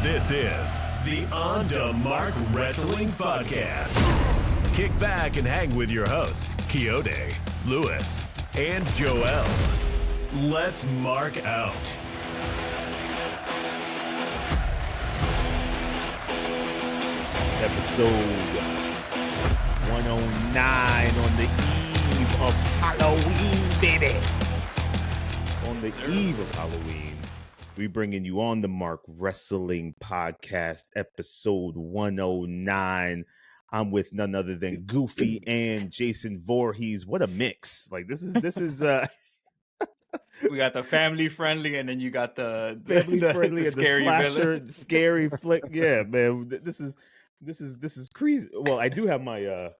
This is the On the Mark Wrestling Podcast. Kick back and hang with your hosts, Kayode, Lewis, and Joel. Let's mark out. Episode 109 on the eve of Halloween, baby. On the eve of Halloween, we bringing you On the Mark Wrestling Podcast, episode 109. I'm with none other than Goofy and Jason Voorhees. What a mix! Like this is. We got the family friendly, and then you got the family friendly the and scary the slasher, villain. scary flick. Yeah, man, this is crazy. Well, I do have my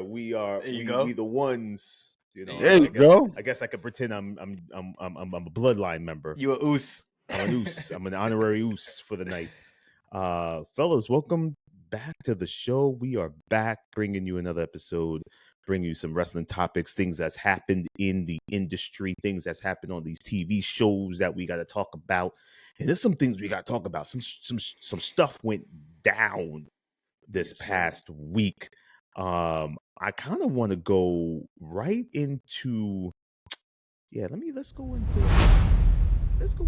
we the ones. You know, there you go. I guess I could pretend I'm a bloodline member. You a oos. I'm an oos. I'm an honorary oos for the night. Fellas, welcome back to the show. We are back bringing you another episode, bringing you some wrestling topics, things that's happened in the industry, things that's happened on these TV shows that we got to talk about. And there's some things we got to talk about. Some stuff went down this past week. I kind of want to go right into let's go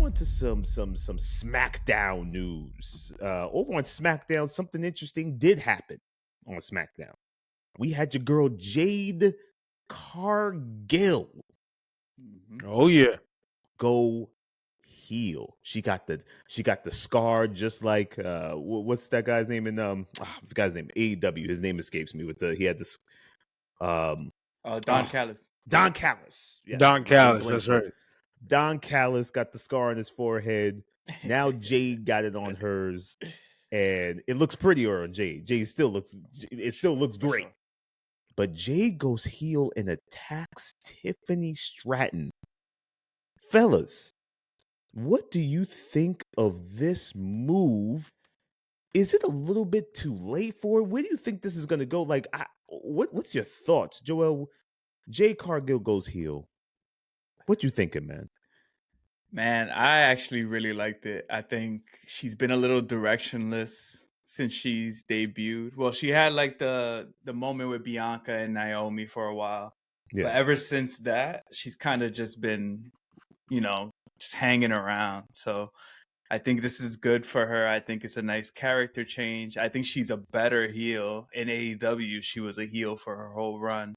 into some SmackDown news. Over on SmackDown, something interesting did happen on SmackDown. We had your girl Jade Cargill. Oh yeah, go heel. She got the scar, just like what's that guy's name in I forgot his name, AEW. His name escapes me. He had this Don Callis. Don Callis. Yeah. Don Callis, that's right. Don Callis got the scar on his forehead. Now Jade got it on hers, and it looks prettier on Jade. It still looks great. But Jade goes heel and attacks Tiffany Stratton. Fellas, what do you think of this move? Is it a little bit too late for it? Where do you think this is going to go? Like, what's your thoughts, Joel? Jade Cargill goes heel. What you thinking, man? Man, I actually really liked it. I think she's been a little directionless since she's debuted. Well, she had like the moment with Bianca and Naomi for a while. Yeah. But ever since that, she's kind of just been, just hanging around. So I think this is good for her. I think it's a nice character change. I think she's a better heel. In AEW, she was a heel for her whole run.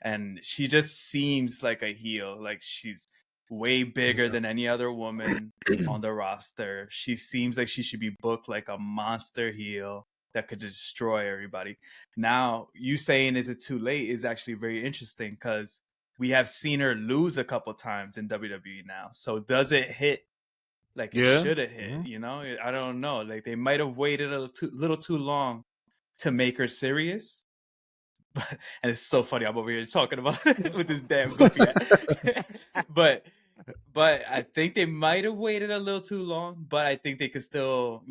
And she just seems like a heel. Like she's way bigger than any other woman on the roster. She seems like she should be booked like a monster heel that could destroy everybody. Now, you saying is it too late is actually very interesting because we have seen her lose a couple times in WWE now. So does it hit like it should have hit? Mm-hmm. I don't know. Like they might have waited a little too long to make her serious. And it's so funny. I'm over here talking about with this damn goofy but I think they might have waited a little too long. But I think they could still,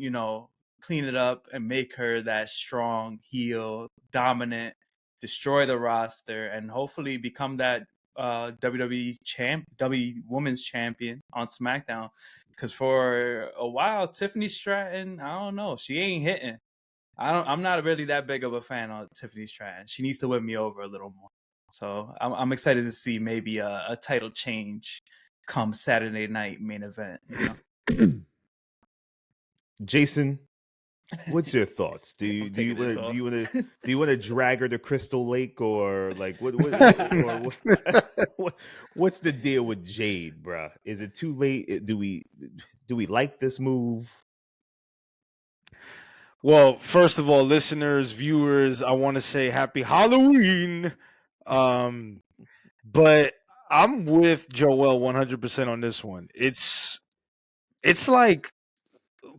clean it up and make her that strong heel, dominant, destroy the roster, and hopefully become that WWE Women's Champion on SmackDown. Because for a while, Tiffany Stratton, I don't know, she ain't hitting. I'm not really that big of a fan of Tiffany Stratton. She needs to win me over a little more. So I'm excited to see maybe a title change come Saturday night main event. Jason, what's your thoughts? Do you want to drag her to Crystal Lake, or like what's the deal with Jade, bruh? Is it too late? Do we like this move? Well, first of all, listeners, viewers, I want to say happy Halloween. But I'm with Joel 100% on this one. It's like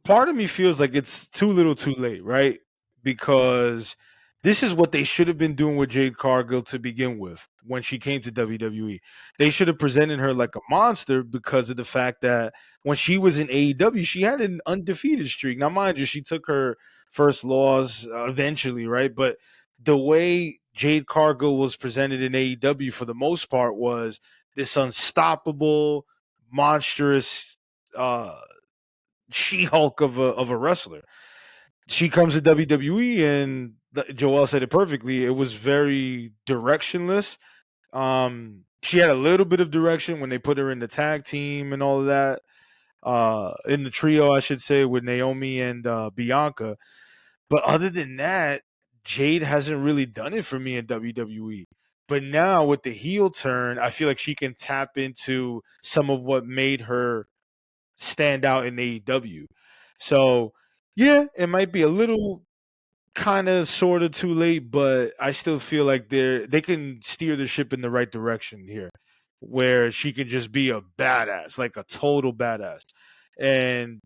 part of me feels like it's too little too late, right? Because this is what they should have been doing with Jade Cargill to begin with when she came to WWE. They should have presented her like a monster because of the fact that when she was in AEW, she had an undefeated streak. Now, mind you, she took her first loss eventually, right? But the way Jade Cargill was presented in AEW for the most part was this unstoppable, monstrous She-Hulk of a wrestler. She comes to WWE, and Joel said it perfectly. It was very directionless. She had a little bit of direction when they put her in the tag team and all of that. In the trio, I should say, with Naomi and Bianca. But other than that, Jade hasn't really done it for me in WWE. But now with the heel turn, I feel like she can tap into some of what made her stand out in AEW. So, yeah, it might be a little kind of sort of too late, but I still feel like they can steer the ship in the right direction here, where she can just be a badass, like a total badass. And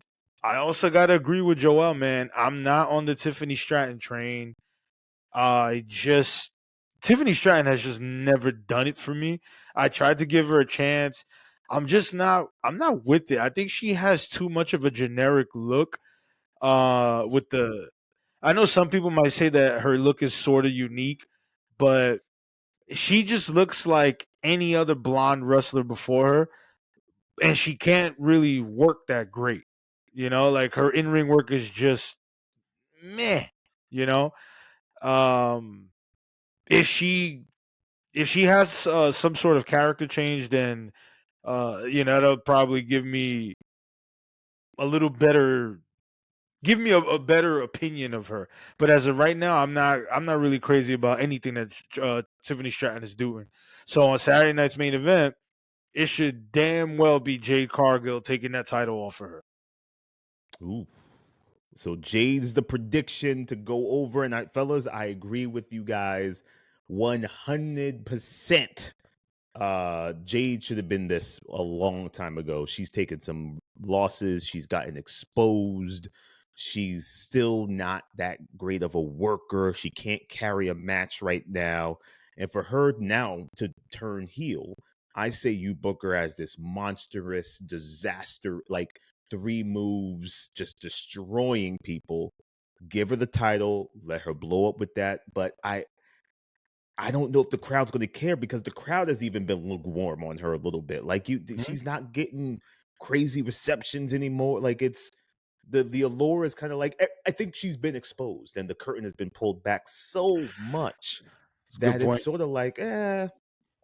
I also gotta agree with Joel, man. I'm not on the Tiffany Stratton train. I just Tiffany Stratton has just never done it for me. I tried to give her a chance. I'm not with it. I think she has too much of a generic look. With the I know some people might say that her look is sort of unique, but she just looks like any other blonde wrestler before her, and she can't really work that great. Like her in-ring work is just meh, you know? Um if she has some sort of character change, then that'll probably a little better give me a better opinion of her. But as of right now, I'm not really crazy about anything that Tiffany Stratton is doing. So on Saturday night's main event, it should damn well be Jade Cargill taking that title off of her. Ooh. So Jade's the prediction to go over, and fellas, I agree with you guys 100%. Jade should have been this a long time ago. She's taken some losses. She's gotten exposed. She's still not that great of a worker. She can't carry a match right now. And for her now to turn heel, I say you book her as this monstrous disaster, like 3 moves, just destroying people. Give her the title, let her blow up with that. But I don't know if the crowd's going to care, because the crowd has even been lukewarm on her a little bit. Like she's not getting crazy receptions anymore. Like it's the allure is kind of like, I think she's been exposed and the curtain has been pulled back so much That's a good that it's point. sort of like,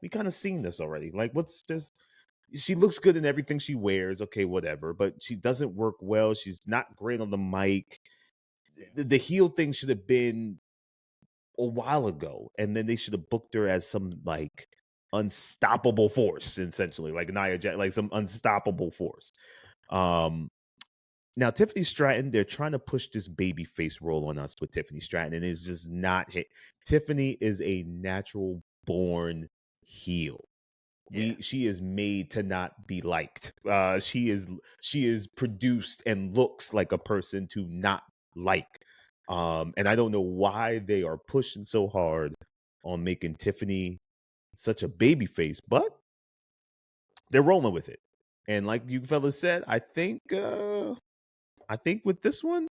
we kind of seen this already. Like what's this? She looks good in everything she wears. Okay, whatever. But she doesn't work well. She's not great on the mic. The heel thing should have been a while ago, and then they should have booked her as some like unstoppable force, essentially, like Nia Jax, like some unstoppable force. Um, Now Tiffany Stratton, they're trying to push this baby face role on us with Tiffany Stratton, and it's just not hit. Tiffany is a natural born heel. Yeah. She is made to not be liked. She is produced and looks like a person to not like. And I don't know why they are pushing so hard on making Tiffany such a baby face, but they're rolling with it. And like you fellas said, I think with this one,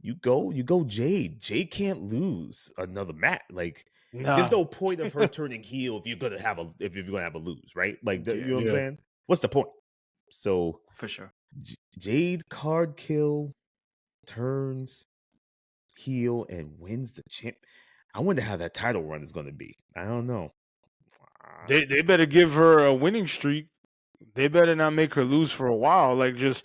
you go Jade. Jade can't lose another match. Like there's Nah. no point of her turning heel if you're gonna have a lose, right? Like you know what I'm Yeah. saying? What's the point? So For sure. Jade Cargill turns heel and wins the champ. I wonder how that title run is gonna be. I don't know. They better give her a winning streak. They better not make her lose for a while. Like just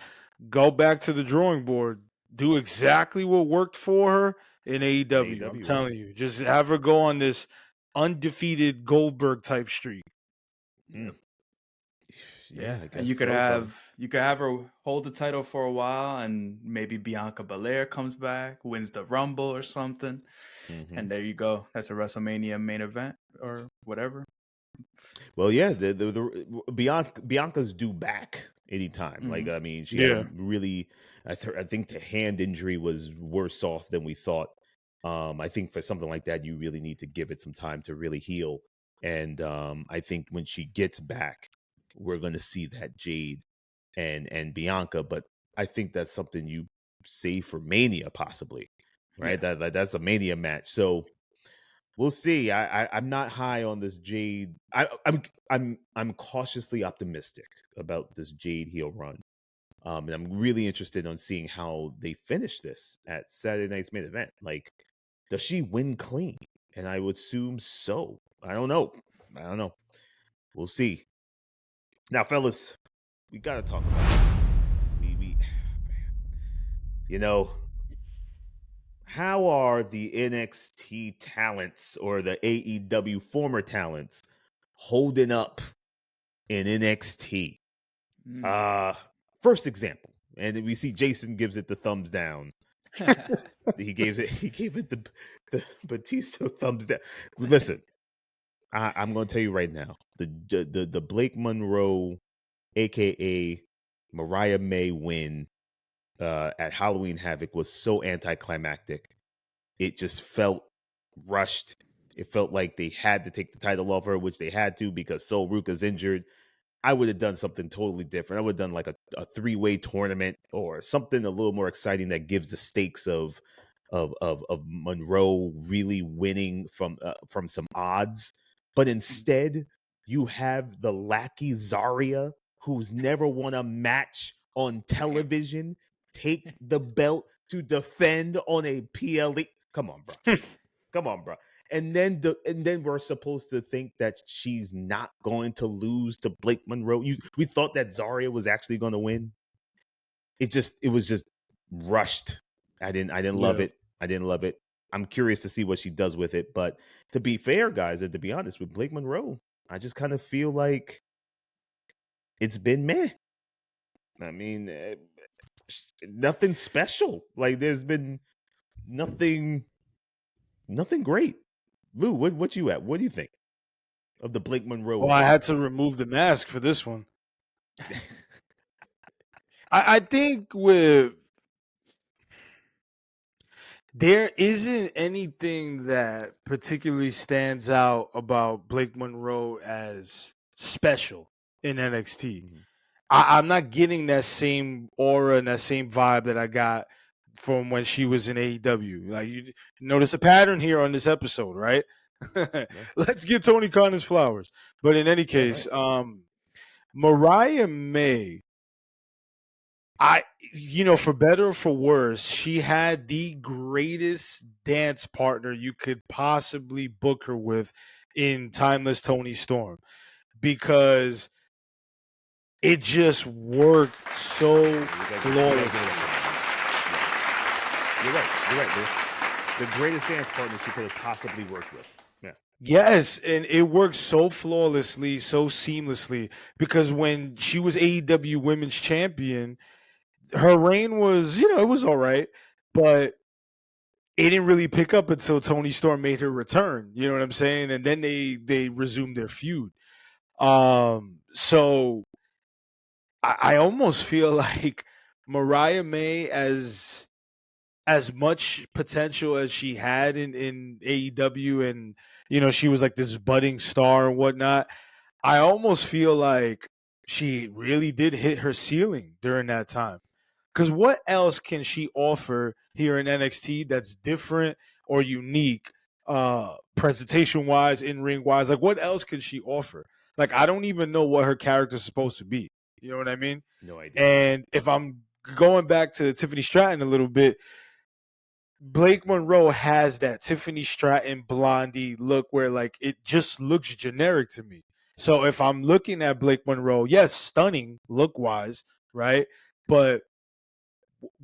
go back to the drawing board. Do exactly what worked for her in AEW. I'm AEW, right? telling you. Just have her go on this undefeated Goldberg type streak. Mm. Yeah, Yeah, I and guess so, fella. you could have her hold the title for a while, and maybe Bianca Belair comes back, wins the Rumble or something, Hmm. and there you go. That's a WrestleMania main event or whatever. Well, yeah, the Bianca's due back anytime. Like, Mhm. I mean, she had a Yeah. really, I think the hand injury was worse off than we thought. I think for something like that, you really need to give it some time to really heal. And I think when she gets back, we're going to see that Jade and Bianca. But I think that's something you save for Mania, possibly, right? Yeah, That's a Mania match. So we'll see. I'm not high on this Jade. I'm cautiously optimistic about this Jade heel run. And I'm really interested on seeing how they finish this at Saturday night's main event. Like, does she win clean? And I would assume so. I don't know. We'll see. Now, fellas, we gotta talk about this. We you know, how are the NXT talents or the AEW former talents holding up in NXT? First example, and we see Jason gives it the thumbs down. He gave it the Batista thumbs down. Listen, I'm going to tell you right now, the Blake Monroe, aka Mariah May win at Halloween Havoc was so anticlimactic. It just felt rushed. It felt like they had to take the title off her, which they had to because Sol Ruka's injured. I would have done something totally different. I would have done like a three-way tournament or something a little more exciting that gives the stakes of Monroe really winning from some odds. But instead, you have the lackey Zarya, who's never won a match on television, take the belt to defend on a PLE. Come on, bro. Come on, bro. And then we're supposed to think that she's not going to lose to Blake Monroe. We thought that Zarya was actually going to win. It was just rushed. I didn't love it. I didn't love it. I'm curious to see what she does with it. But to be fair, guys, and to be honest, with Blake Monroe, I just kind of feel like it's been meh. I mean, nothing special. Like there's been nothing great. Lou, what you at? What do you think of the Blake Monroe? Well, I had to remove the mask for this one. I think there isn't anything that particularly stands out about Blake Monroe as special in NXT. Mhm. I'm not getting that same aura and that same vibe that I got from when she was in AEW. Like you notice a pattern here on this episode, right? Let's give Tony Khan his flowers. But in any case, Mariah May, for better or for worse, she had the greatest dance partner you could possibly book her with in Timeless Tony Storm, because it just worked so flawlessly. You're right. The greatest dance partner she could have possibly worked with. Yeah. Yes, and it worked so flawlessly, so seamlessly, because when she was AEW Women's Champion, her reign was, it was all right, but it didn't really pick up until Tony Storm made her return. You know what I'm saying? And then they resumed their feud. So I almost feel like Mariah May, as much potential as she had in AEW, and she was like this budding star and whatnot, I almost feel like she really did hit her ceiling during that time. Because what else can she offer here in NXT that's different or unique, presentation wise, in ring wise? Like, what else can she offer? Like, I don't even know what her character's supposed to be. You know what I mean? No idea. And if I'm going back to Tiffany Stratton a little bit, Blake Monroe has that Tiffany Stratton blondie look where like it just looks generic to me. So if I'm looking at Blake Monroe, yes, stunning look wise, right? But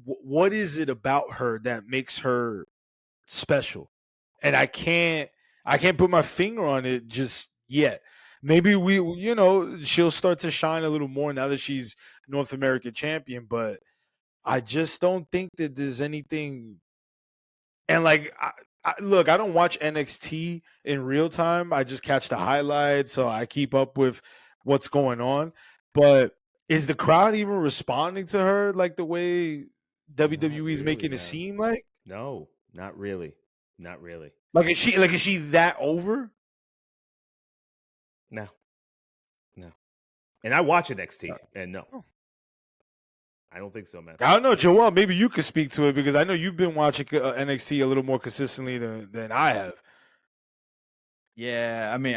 what is it about her that makes her special? And I can't put my finger on it just yet. Maybe she'll start to shine a little more now that she's North American champion, but I just don't think that there's anything. And like, look, I don't watch NXT in real time. I just catch the highlights, so I keep up with what's going on. But is the crowd even responding to her like the way WWE is making it seem like? No, not really. Not really. Like, is she that over? No. And I watch NXT, and no. I don't think so, man. I don't know, Joel. Maybe you could speak to it because I know you've been watching NXT a little more consistently than I have. Yeah, I mean,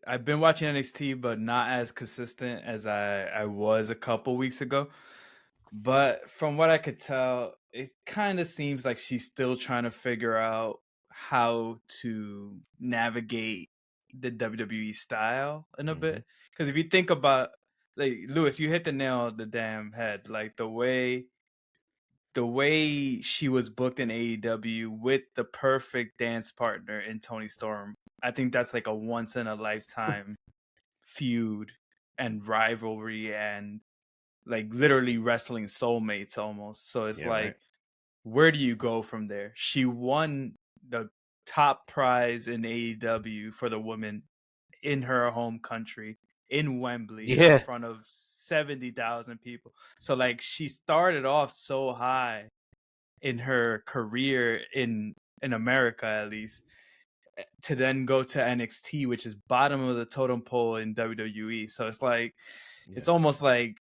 I've been watching NXT, but not as consistent as I was a couple weeks ago. But from what I could tell, it kind of seems like she's still trying to figure out how to navigate the WWE style in a bit. Because if you think about, like, Lewis, you hit the nail on the damn head. Like the way she was booked in AEW with the perfect dance partner in Tony Storm, I think that's like a once in a lifetime feud and rivalry and like literally wrestling soulmates almost. So it's Yeah, like, right. where do you go from there? She won the top prize in AEW for the women in her home country in Wembley in Yeah. front of 70,000 people. So like she started off so high in her career in America at least, to then go to NXT, which is bottom of the totem pole in WWE. So it's like it's almost like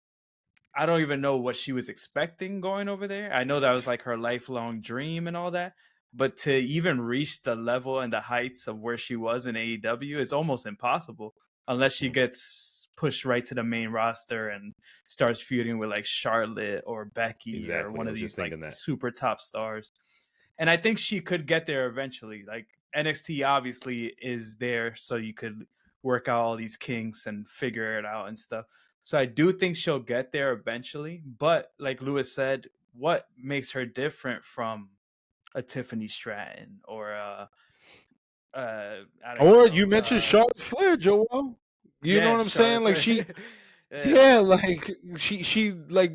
I don't even know what she was expecting going over there. I know that was like her lifelong dream and all that, but to even reach the level and the heights of where she was in AEW is almost impossible unless she gets pushed right to the main roster and starts feuding with like Charlotte or Becky or Exactly. one I of was just these like thinking that. super top stars. And I think she could get there eventually. Like NXT obviously is there so you could work out all these kinks and figure it out and stuff. So I do think she'll get there eventually. But like Lewis said, what makes her different from a Tiffany Stratton or I don't even Or you know. mentioned Charlotte Flair, Joel. You know Yeah, what I'm saying? Charlotte Like Flair. Yeah, yeah, like she like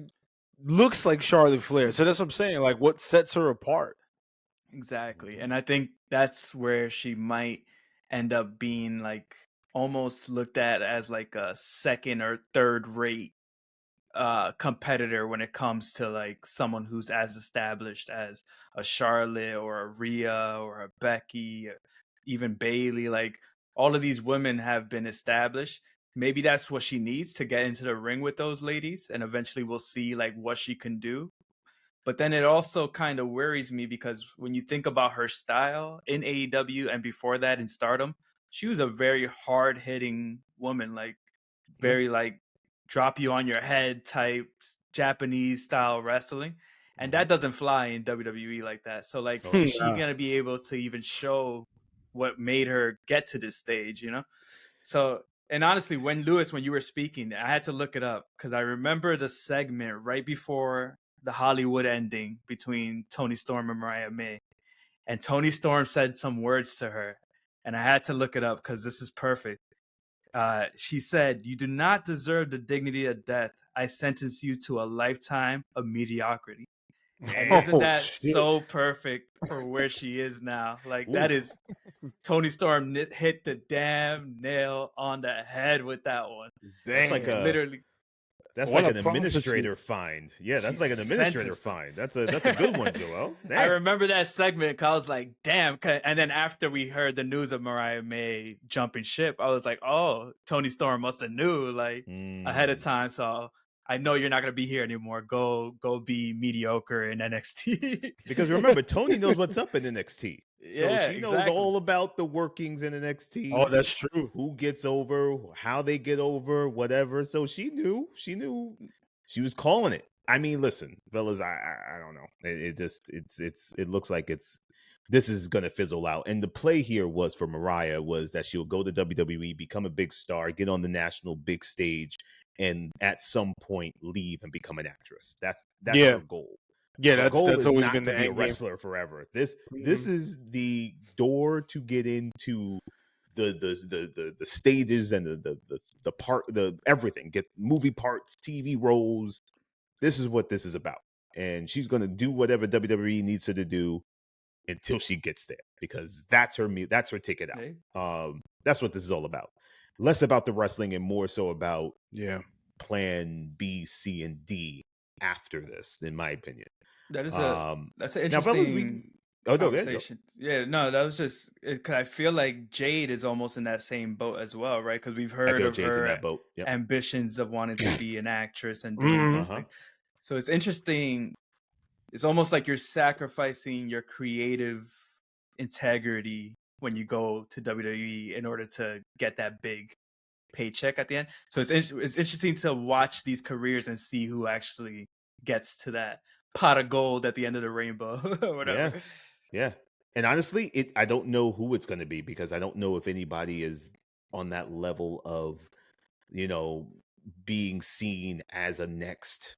looks like Charlotte Flair. So that's what I'm saying. Like, what sets her apart? exactly. And I think that's where she might end up being like almost looked at as like a second or third rate competitor when it comes to like someone who's as established as a Charlotte or a Rhea or a Becky, or even Bailey. Like all of these women have been established. Maybe that's what she needs to get into the ring with those ladies, and eventually we'll see like what she can do. But then it also kind of worries me because when you think about her style in AEW and before that in Stardom, she was a very hard hitting woman, like Yeah. very like drop you on your head type Japanese style wrestling. And that doesn't fly in WWE like that. So like Oh, is no. she gonna be able to even show what made her get to this stage, you know? So and honestly, when you were speaking, I had to look it up because I remember the segment right before the Hollywood ending between Tony Storm and Mariah May. And Tony Storm said some words to her. And I had to look it up because this is perfect. She said, "You do not deserve the dignity of death. I sentence you to a lifetime of mediocrity." And isn't Oh that shit! so perfect for where she is now? Like, that Oof. is Tony Storm hit the damn nail on the head with that one. That's like It's Damn. literally That's What like a an prophecy. administrator find. Yeah, that's she's like an administrator sentenced him. find. That's a good one, Joel. I Damn. remember that segment. 'Cause I was like, "Damn!" And then after we heard the news of Mariah May jumping ship, I was like, "Oh, Tony Storm must have knew like ahead of Mm. time." So I know you're not gonna be here anymore. Go be mediocre in NXT. Because remember, Tony knows what's up in NXT. So Yeah, she knows exactly. all about the workings in Oh, NXT, that's true. who gets over, how they get over, whatever. So she knew she was calling it. I mean, listen, fellas, I don't know. It just it looks like this is gonna fizzle out. And the play here was for Mariah was that she'll go to WWE, become a big star, get on the national big stage, and at some point leave and become an actress. That's Yeah, her goal. yeah. Her goal That's is always not been to the be a end game. wrestler forever. This Mhm. is the door to get into the stages and the part, the everything, get movie parts, TV roles. This is what this is about, and she's going to do whatever WWE needs her to do until she gets there, because that's her ticket Hey, out. That's what this is all about. Less about the wrestling and more so about Yeah. plan B, C, and D after this, in my opinion. that is that's an Now, fellas, we interesting oh no, there you go. conversation. Yeah, no, that was just because I feel like Jade is almost in that same boat as well, right? Because we've I heard feel of Jade's in her that boat. Yep. ambitions of wanting to be an actress and doing Mhm. these things. So it's interesting. It's almost like you're sacrificing your creative integrity when you go to WWE in order to get that big paycheck at the end. So it's interesting to watch these careers and see who actually gets to that pot of gold at the end of the rainbow or whatever. Yeah. And honestly, I don't know who it's going to be because I don't know if anybody is on that level of, being seen as a next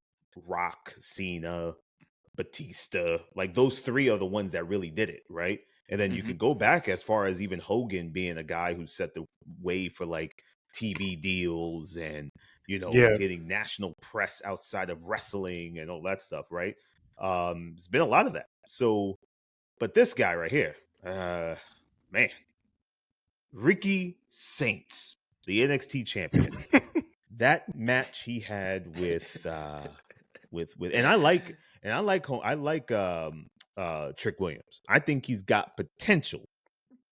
Rock, Cena, Batista. Like those three are the ones that really did it, right? And then you can go back as far as even Hogan being a guy who set the way for like TV deals and, getting national press outside of wrestling and all that stuff, right? It's been a lot of that. So, but this guy right here, man, Ricky Saints, the NXT champion, that match he had with and I like Trick Williams. I think he's got potential.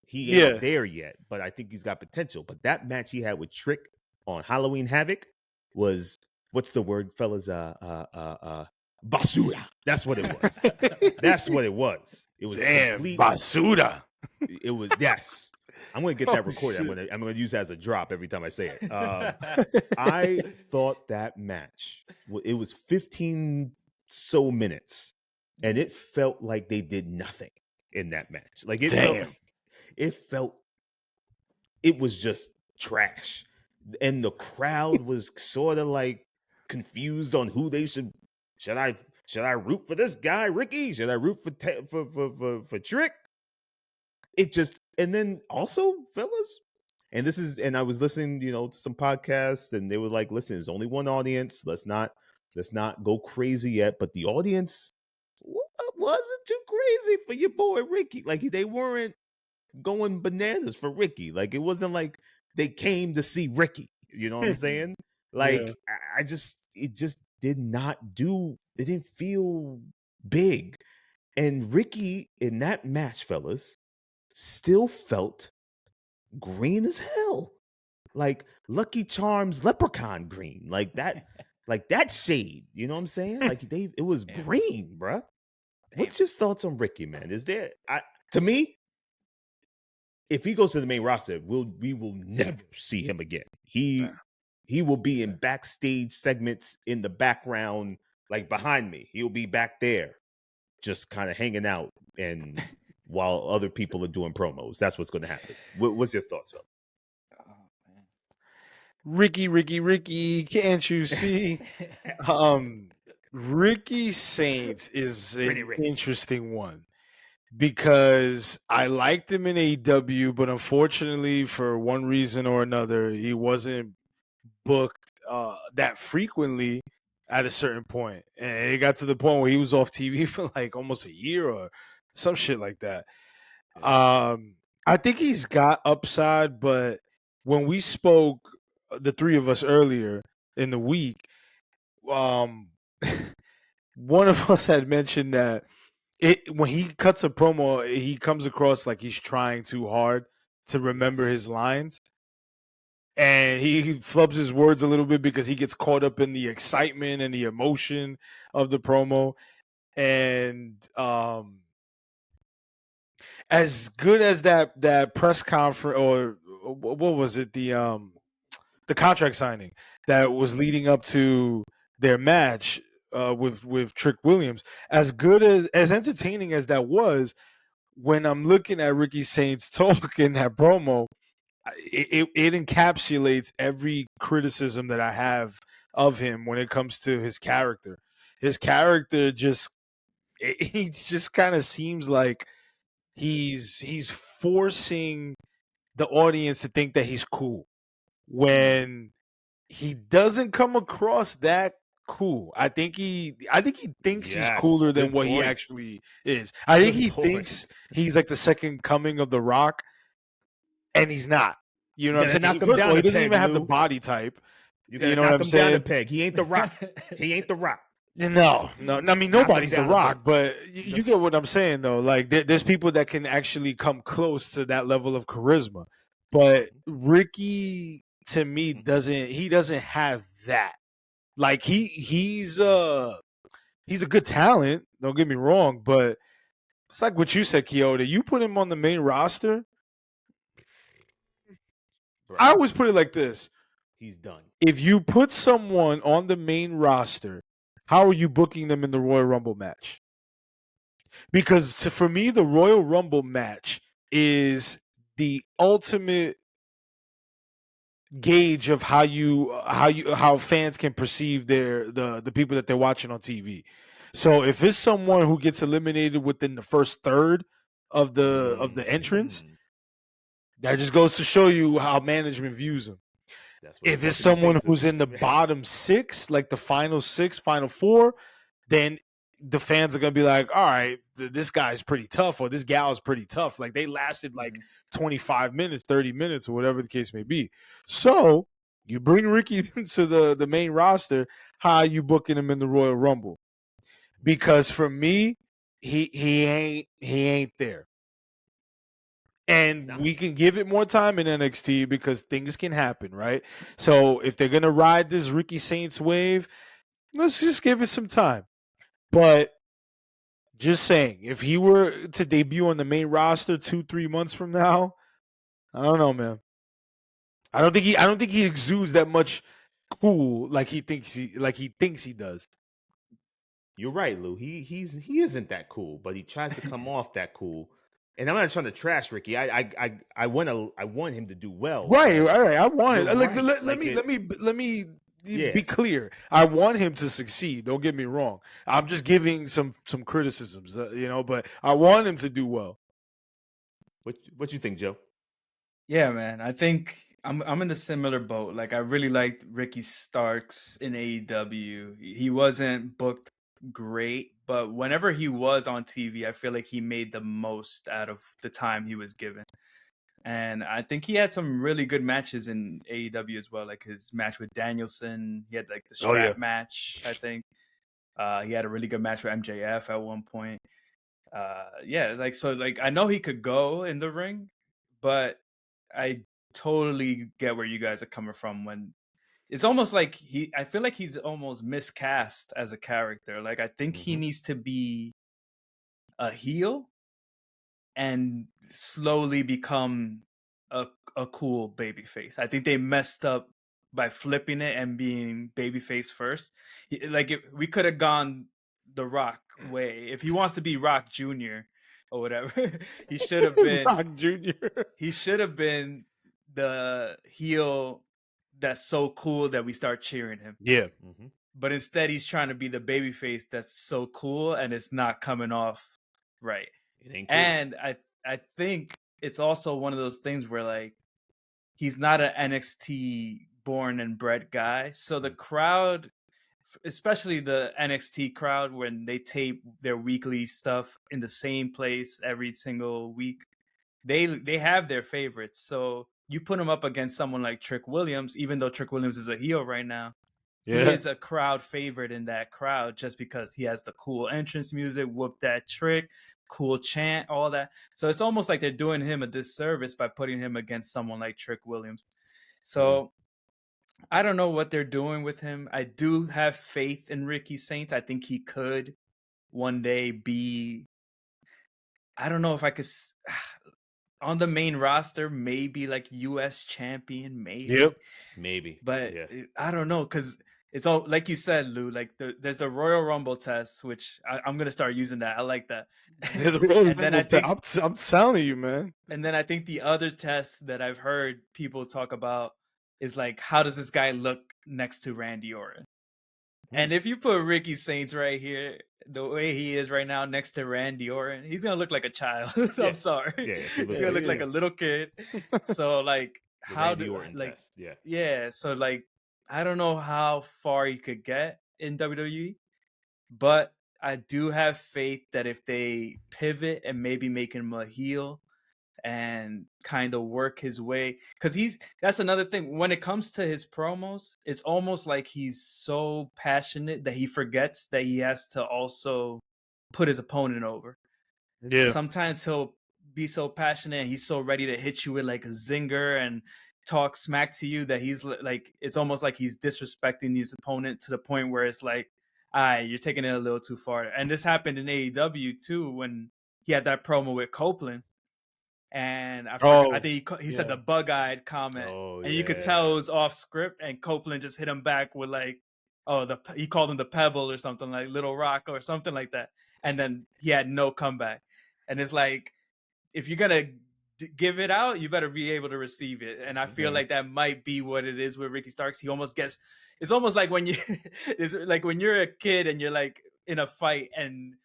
He ain't there yet, but I think he's got potential. But that match he had with Trick on Halloween Havoc was, what's the word, fellas? Basura. That's what it was. That's what it was. It was complete basura. It was, yes. I'm going to get that recorded. I'm going to use that as a drop every time I say it. I thought that match, it was 15 so minutes, and it felt like they did nothing in that match. Like it was just trash. And the crowd was sort of like confused on who they should I root for this guy, Ricky? Should I root for Trick? It just, and then also, fellas, and I was listening, to some podcasts, and they were like, listen, there's only one audience. Let's not go crazy yet. But the audience wasn't too crazy for your boy Ricky. Like they weren't going bananas for Ricky. Like it wasn't like they came to see Ricky. You know what I'm saying? Like it just it didn't feel big. And Ricky in that match, fellas, still felt green as hell, like Lucky Charms leprechaun green, like that shade. You know what I'm saying? Like it was green, bruh. What's your thoughts on Ricky, man? Is there, to me, if he goes to the main roster, we will never see him again. He will be in backstage segments in the background, like behind me. He'll be back there, just kind of hanging out and. While other people are doing promos. That's what's going to happen. What's your thoughts, Phil? Ricky, can't you see? Ricky Saints is an interesting one because I liked him in AEW, but unfortunately, for one reason or another, he wasn't booked that frequently at a certain point. And it got to the point where he was off TV for like almost a year or some shit like that. I think he's got upside, but when we spoke, the three of us earlier in the week, one of us had mentioned that when he cuts a promo, he comes across like he's trying too hard to remember his lines. And he flubs his words a little bit because he gets caught up in the excitement and the emotion of the promo. And as good as that press conference, or what was it, the contract signing that was leading up to their match with Trick Williams, as good as entertaining as that was, when I'm looking at Ricky Saints talk in that promo, it encapsulates every criticism that I have of him when it comes to his character. His character he just kind of seems like he's forcing the audience to think that he's cool when he doesn't come across that cool. I think he thinks he's cooler than what he actually is. I think he thinks he's like the second coming of The Rock, and he's not. You know what I'm saying? First of all, he doesn't even have the body type. You know what I'm saying? Down a peg. He ain't The Rock. He ain't The Rock. No. I mean, nobody's The Rock, but you get what I'm saying, though. Like, there's people that can actually come close to that level of charisma. But Ricky, to me, doesn't have that. Like, he's a good talent. Don't get me wrong, but it's like what you said, Kayode. You put him on the main roster. Right. I always put it like this: he's done. If you put someone on the main roster how are you booking them in the Royal Rumble match? Because for me, the Royal Rumble match is the ultimate gauge of how fans can perceive the people that they're watching on TV. So if it's someone who gets eliminated within the first third of the entrance, that just goes to show you how management views them. If it's someone who's in the bottom 6, like the final 6, final 4, then the fans are gonna be like, all right, this guy's pretty tough, or this gal is pretty tough. Like they lasted like 25 minutes, 30 minutes, or whatever the case may be. So you bring Ricky into the main roster. How are you booking him in the Royal Rumble? Because for me, he ain't there. And we can give it more time in NXT because things can happen, right? So if they're gonna ride this Ricky Saints wave, let's just give it some time. But just saying, if he were to debut on the main roster 2-3 months from now, I don't know, man. I don't think he exudes that much cool like he thinks he does. You're right, Lou. He isn't that cool, but he tries to come off that cool. And I'm not trying to trash Ricky. I want him to do well. Right. I want right. let me be clear. I want him to succeed. Don't get me wrong. I'm just giving some criticisms, but I want him to do well. What you think, Joe? Yeah, man. I think I'm in a similar boat. Like I really liked Ricky Starks in AEW. He wasn't booked great, but whenever he was on TV, I feel like he made the most out of the time he was given. And I think he had some really good matches in AEW as well, like his match with Danielson. He had like the strap match, I think. He had a really good match with MJF at one point. I know he could go in the ring, but I totally get where you guys are coming from when it's almost like I feel like he's almost miscast as a character. Like I think he needs to be a heel and slowly become a cool babyface. I think they messed up by flipping it and being babyface first. We could have gone the Rock way. If he wants to be Rock Jr. or whatever, he should have been Rock Jr. He should have been the heel that's so cool that we start cheering him. Yeah. But instead he's trying to be the babyface that's so cool and it's not coming off right. It ain't cool. And I think it's also one of those things where like he's not an NXT born and bred guy. So the crowd, especially the NXT crowd, when they tape their weekly stuff in the same place every single week, they have their favorites. So you put him up against someone like Trick Williams, even though Trick Williams is a heel right now. Yeah. He is a crowd favorite in that crowd just because he has the cool entrance music, whoop that trick, cool chant, all that. So it's almost like they're doing him a disservice by putting him against someone like Trick Williams. So I don't know what they're doing with him. I do have faith in Ricky Saints. I think he could one day be, I don't know if I could, on the main roster, maybe like U.S. champion, maybe. Yep. Maybe. But I don't know, because it's all, like you said, Lou, like there's the Royal Rumble test, which I'm going to start using that. I like that. And then I think, I'm telling you, man. And then I think the other test that I've heard people talk about is like, how does this guy look next to Randy Orton? And if you put Ricky Saints right here, the way he is right now next to Randy Orton, he's going to look like a child. I'm sorry. Yeah, he's going to look like a little kid. So like, how do Orton like test. Yeah, so like I don't know how far he could get in WWE, but I do have faith that if they pivot and maybe make him a heel and kind of work his way, because that's another thing when it comes to his promos, it's almost like he's so passionate that he forgets that he has to also put his opponent over. Sometimes he'll be so passionate and he's so ready to hit you with like a zinger and talk smack to you that he's like, it's almost like he's disrespecting his opponent to the point where it's like, you're taking it a little too far. And this happened in AEW too, when he had that promo with Copeland. And I think he said the bug-eyed comment, and you could tell it was off script. And Copeland just hit him back with like he called him the Pebble or something, like Little Rock or something like that, and then he had no comeback. And it's like, if you're gonna give it out, you better be able to receive it. And I feel like that might be what it is with Ricky Starks. He almost gets. It's almost like when it's like when you're a kid and you're like in a fight and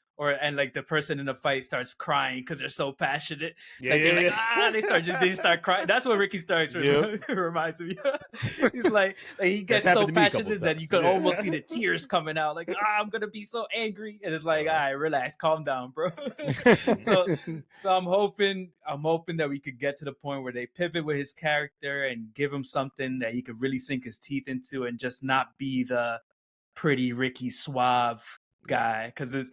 like the person in the fight starts crying because they're so passionate. They start crying. That's what Ricky Starks reminds me. He's like he gets so passionate that you could almost see the tears coming out. Like, I'm gonna be so angry, and it's like, all right, relax, calm down, bro. so I'm hoping that we could get to the point where they pivot with his character and give him something that he could really sink his teeth into, and just not be the pretty Ricky suave guy. Because it's,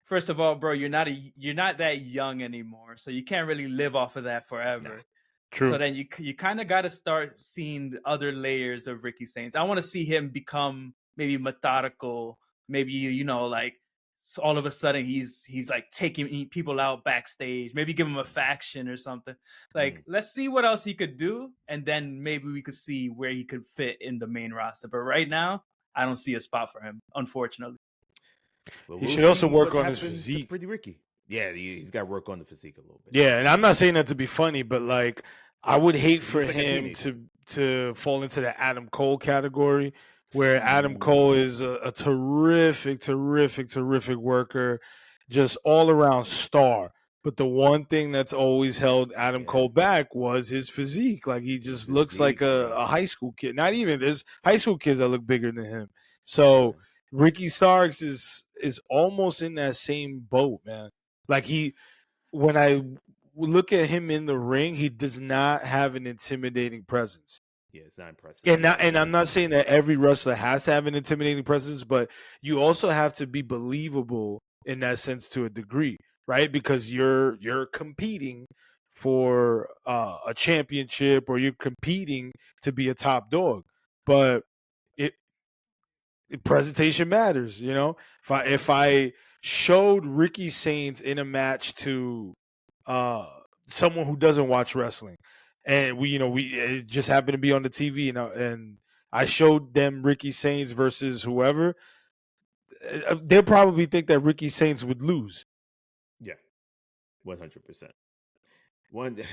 first of all, bro, you're not that young anymore, so you can't really live off of that forever. True. So then you kind of got to start seeing the other layers of Ricky Saints. I want to see him become maybe methodical, maybe like so all of a sudden he's like taking people out backstage, maybe give him a faction or something. Like, let's see what else he could do, and then maybe we could see where he could fit in the main roster. But right now, I don't see a spot for him, unfortunately. Well, he should also work on his physique. Pretty Ricky. Yeah, he's got to work on the physique a little bit. Yeah, and I'm not saying that to be funny, but like, I would hate for him to fall into the Adam Cole category, where Adam Cole is a terrific worker, just all around star. But the one thing that's always held Adam Cole back was his physique. Like, he just looks like a high school kid. Not even, there's high school kids that look bigger than him. So Ricky Starks is almost in that same boat, man. Like, when I look at him in the ring, he does not have an intimidating presence. Yeah, it's not impressive. And I'm not saying that every wrestler has to have an intimidating presence, but you also have to be believable in that sense to a degree, right? Because you're competing for a championship, or you're competing to be a top dog. But presentation matters, If I showed Ricky Saints in a match to someone who doesn't watch wrestling, and we it just happened to be on the TV, and I showed them Ricky Saints versus whoever, they'll probably think that Ricky Saints would lose. Yeah, 100%.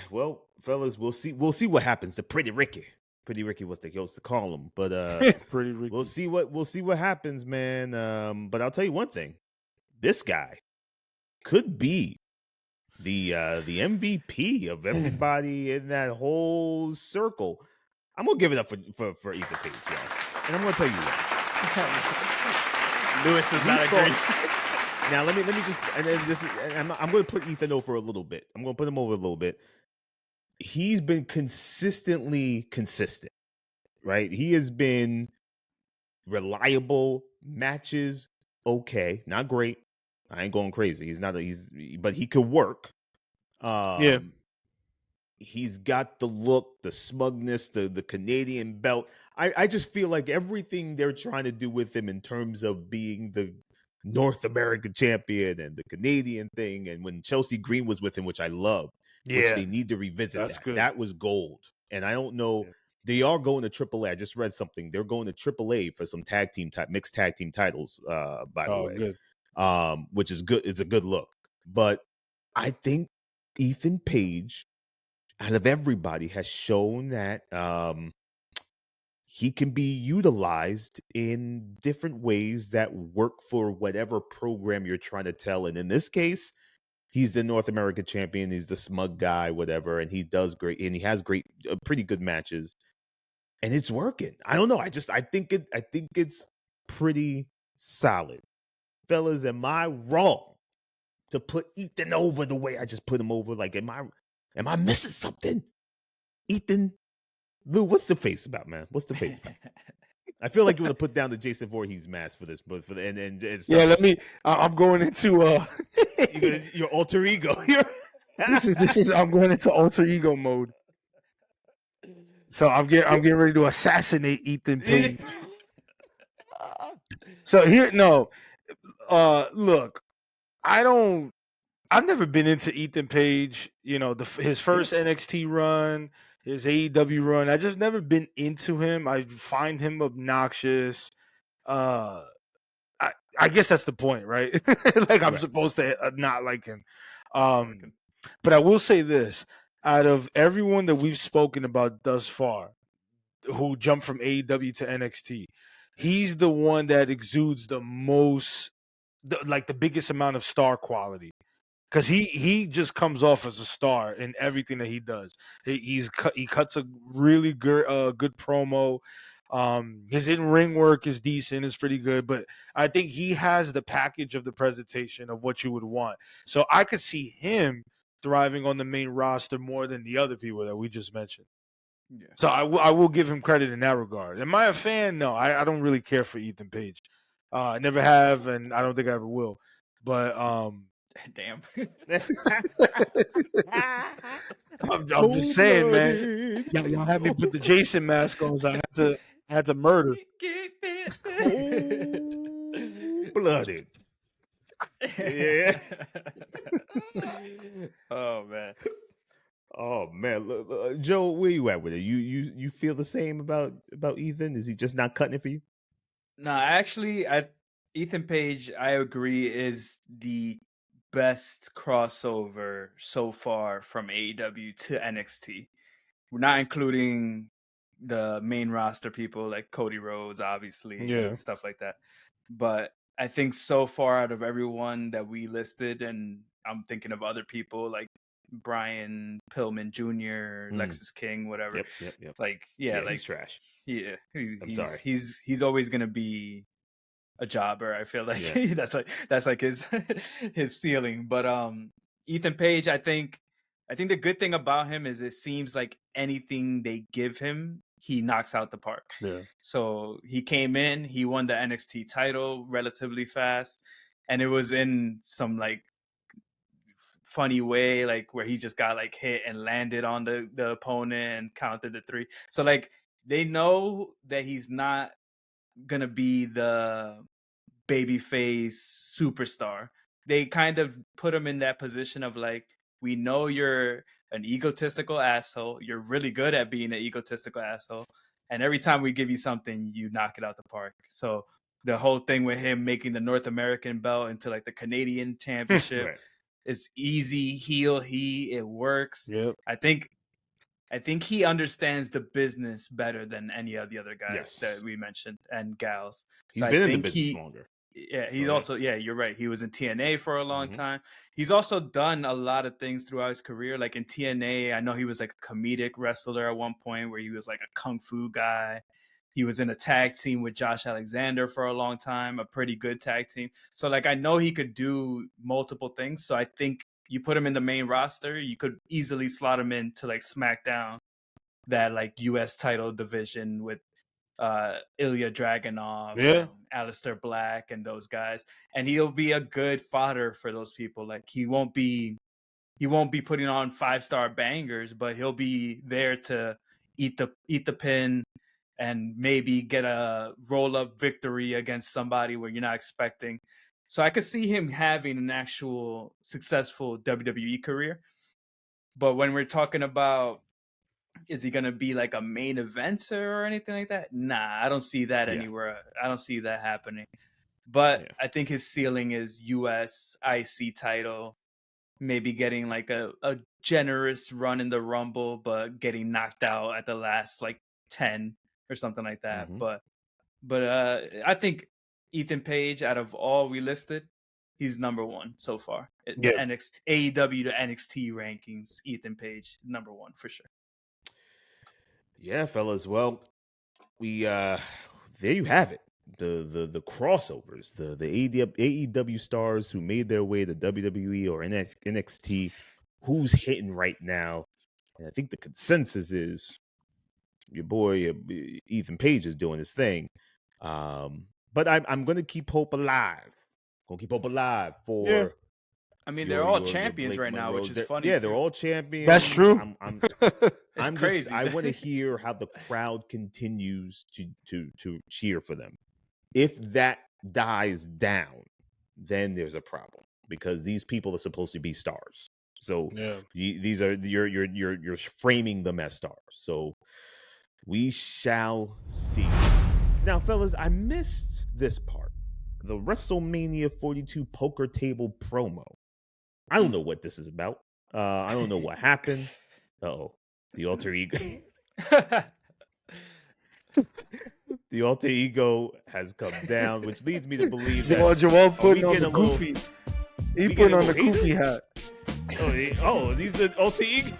Well, fellas, we'll see what happens to Pretty Ricky. Pretty Ricky was the used to call him, but Pretty Ricky. We'll see what happens, man. But I'll tell you one thing: this guy could be the MVP of everybody in that whole circle. I'm gonna give it up for Ethan Page, y'all, and I'm gonna tell you why. Lewis does not agree. Now let me just, and then I'm gonna put Ethan over a little bit. I'm gonna put him over a little bit. He's been consistently consistent, right? He has been reliable, matches okay, not great. I ain't going crazy. But he could work. He's got the look, the smugness, the Canadian belt. I just feel like everything they're trying to do with him in terms of being the North American champion and the Canadian thing, and when Chelsea Green was with him, which I love. Which they need to revisit. That's good. That was gold. And I don't know. Yeah. They are going to AAA. I just read something. They're going to AAA for some mixed tag team titles, by the way. Good. Which is good. It's a good look. But I think Ethan Page, out of everybody, has shown that he can be utilized in different ways that work for whatever program you're trying to tell. And in this case, he's the North American champion. He's the smug guy, whatever, and he does great, and he has pretty good matches, and it's working. I don't know. I think it's pretty solid, fellas. Am I wrong to put Ethan over the way I just put him over? Like, am I missing something? Ethan, Lou, what's the face about, man? What's the face about? I feel like you want to put down the Jason Voorhees mask for this, but I'm going into your alter ego. this is I'm going into alter ego mode. So I'm getting ready to assassinate Ethan Page. So look, I've never been into Ethan Page. His first NXT run, his AEW run, I just never been into him. I find him obnoxious. I guess that's the point, right? Like I'm Right. supposed to not like him. But I will say this: out of everyone that we've spoken about thus far, who jumped from AEW to NXT, he's the one that exudes the most, like the biggest amount of star quality. Because he just comes off as a star in everything that he does. He cuts a really good promo. His in ring work is decent, is pretty good, but I think he has the package of the presentation of what you would want. So I could see him thriving on the main roster more than the other people that we just mentioned. Yeah. So I will give him credit in that regard. Am I a fan? No, I don't really care for Ethan Page. I never have, and I don't think I ever will. But Damn. I'm just saying, man. Y'all had me put the Jason mask on, so I had to murder. Cold-blooded. Yeah. Oh man. Oh man, Joe, where you at with it? You feel the same about Ethan? Is he just not cutting it for you? No, actually, Ethan Page, I agree, is the best crossover so far from AEW to NXT. We're not including the main roster people like Cody Rhodes, obviously, and stuff like that. But I think so far out of everyone that we listed, and I'm thinking of other people like Brian Pillman Jr., Lexus King, whatever. Yep. Like, Yeah, like he's trash. Yeah, I'm sorry. He's always gonna be a jobber. I feel like that's like his his feeling. But Ethan Page, I think the good thing about him is it seems like anything they give him, he knocks out the park. Yeah. So he came in, he won the NXT title relatively fast, and it was in some like funny way, like where he just got like hit and landed on the opponent and counted the 3. So like they know that he's not gonna be the babyface superstar. They kind of put him in that position of like, we know you're an egotistical asshole. You're really good at being an egotistical asshole. And every time we give you something, you knock it out the park. So the whole thing with him making the North American belt into like the Canadian championship Right. is easy. It works. Yep. I think he understands the business better than any of the other guys that we mentioned and gals. He's been in the business longer. Yeah, he's also, you're right. He was in TNA for a long time. He's also done a lot of things throughout his career. Like in TNA, I know he was like a comedic wrestler at one point where he was like a kung fu guy. He was in a tag team with Josh Alexander for a long time, a pretty good tag team. So like, I know he could do multiple things. So I think you put him in the main roster, you could easily slot him into like SmackDown, that like US title division with Ilya Dragunov, and Aleister Black, and those guys, and he'll be a good fodder for those people. Like he won't be putting on 5-star bangers, but he'll be there to eat the pin and maybe get a roll up victory against somebody where you're not expecting. So I could see him having an actual successful WWE career. But when we're talking about, is he going to be like a main eventer or anything like that? Nah, I don't see that anywhere. I don't see that happening. But I think his ceiling is US IC title, maybe getting like a generous run in the Rumble, but getting knocked out at the last like 10 or something like that. But I think Ethan Page, out of all we listed, he's number 1 so far. The NXT, AEW to NXT rankings, Ethan Page, number 1 for sure. Yeah, fellas. Well, we there you have it. The crossovers, the AEW stars who made their way to WWE or NXT, who's hitting right now. And I think the consensus is your boy Ethan Page is doing his thing. But I'm gonna keep hope alive. Gonna keep hope alive for. I mean, they're all champions right now, which is funny. Yeah, they're all champions. That's true. I'm crazy. I want to hear how the crowd continues to cheer for them. If that dies down, then there's a problem because these people are supposed to be stars. So these are you're framing them as stars. So we shall see. Now, fellas, I missed this part, the WrestleMania 42 poker table promo. I don't know what this is about. I don't know what happened. Oh, the alter ego. The alter ego has come down, which leads me to believe that Joel putting on getting the a little- goofy. He we putting getting on a the little goofy hat. these are alter ego.